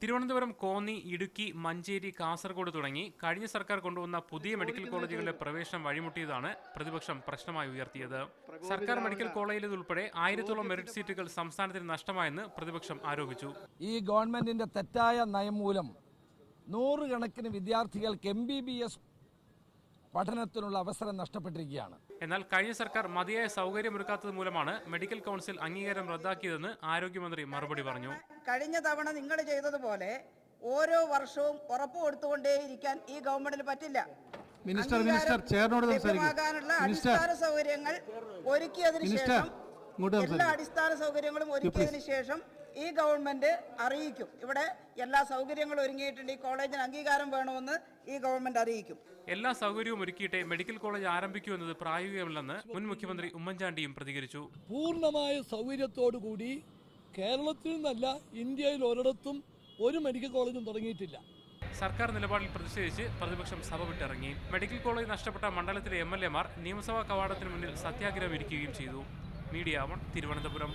തിരുവനന്തപുരം, കോന്നി, ഇടുക്കി, മഞ്ചേരി, കാസർഗോഡ് തുടങ്ങി കഴിഞ്ഞ സർക്കാർ കൊണ്ടുവന്ന പുതിയ മെഡിക്കൽ കോളേജുകളിലെ പ്രവേശനം വഴിമുട്ടിയതാണ് പ്രതിപക്ഷം പ്രശ്നമായി ഉയർത്തിയത്. സർക്കാർ മെഡിക്കൽ കോളേജിലുൾപ്പെടെ 1000-ഓളം മെറിറ്റ് സീറ്റുകൾ സംസ്ഥാനത്തിന് നഷ്ടമായെന്ന് പ്രതിപക്ഷം ആരോപിച്ചു. ഈ ഗവൺമെന്റിന്റെ തെറ്റായ നയം മൂലം നൂറുകണക്കിന് വിദ്യാർത്ഥികൾക്ക് MBBS പഠനത്തിനുള്ള അവസരം നഷ്ടപ്പെട്ടിരിക്കുകയാണ്. എന്നാൽ കഴിഞ്ഞ സർക്കാർ മതിയായ സൗകര്യമൊരുക്കാത്തത് മൂലമാണ് മെഡിക്കൽ കൗൺസിൽ അംഗീകാരം റദ്ദാക്കിയതെന്ന് ആരോഗ്യമന്ത്രി മറുപടി പറഞ്ഞു. കഴിഞ്ഞ തവണ നിങ്ങൾ ചെയ്തതുപോലെ ഓരോ വർഷവും ഉറപ്പ് കൊടുത്തുകൊണ്ടേയിരിക്കാൻ ഈ ഗവൺമെന്റിന് പറ്റില്ല. അടിസ്ഥാന സൗകര്യങ്ങൾ ഒരുക്കിയതിനു ശേഷം എല്ലാ അടിസ്ഥാന സൗകര്യങ്ങളും ഒരുക്കിയതിനു ശേഷം ഈ ഗവൺമെന്റ് അറിയിക്കും. ഇവിടെ എല്ലാ സൗകര്യങ്ങളും ഒരുങ്ങിയിട്ടുണ്ട്, ഈ കോളേജിന് അംഗീകാരം വേണമെന്ന് ഈ ഗവൺമെന്റ് അറിയിക്കും. എല്ലാ സൗകര്യവും ഒരുക്കിയിട്ടേ മെഡിക്കൽ കോളേജ് ആരംഭിക്കൂ എന്നത് പ്രായോഗികമല്ലെന്ന് മുൻ മുഖ്യമന്ത്രി ഉമ്മൻചാണ്ടിയും പ്രതികരിച്ചു. പൂർണ്ണമായ സൗകര്യത്തോടുകൂടി കേരളത്തിൽ നിന്നല്ല ഇന്ത്യയിൽ ഒരിടത്തും ഒരു മെഡിക്കൽ കോളേജും തുടങ്ങിയിട്ടില്ല. സർക്കാർ നിലപാടിൽ പ്രതിഷേധിച്ച് പ്രതിപക്ഷം സഭ വിട്ടിറങ്ങി. മെഡിക്കൽ കോളേജ് നഷ്ടപ്പെട്ട മണ്ഡലത്തിലെ MLA മാർ നിയമസഭാ കവാടത്തിന് മുന്നിൽ സത്യാഗ്രഹം ഇരിക്കുകയും ചെയ്തു. മീഡിയ 1 തിരുവനന്തപുരം.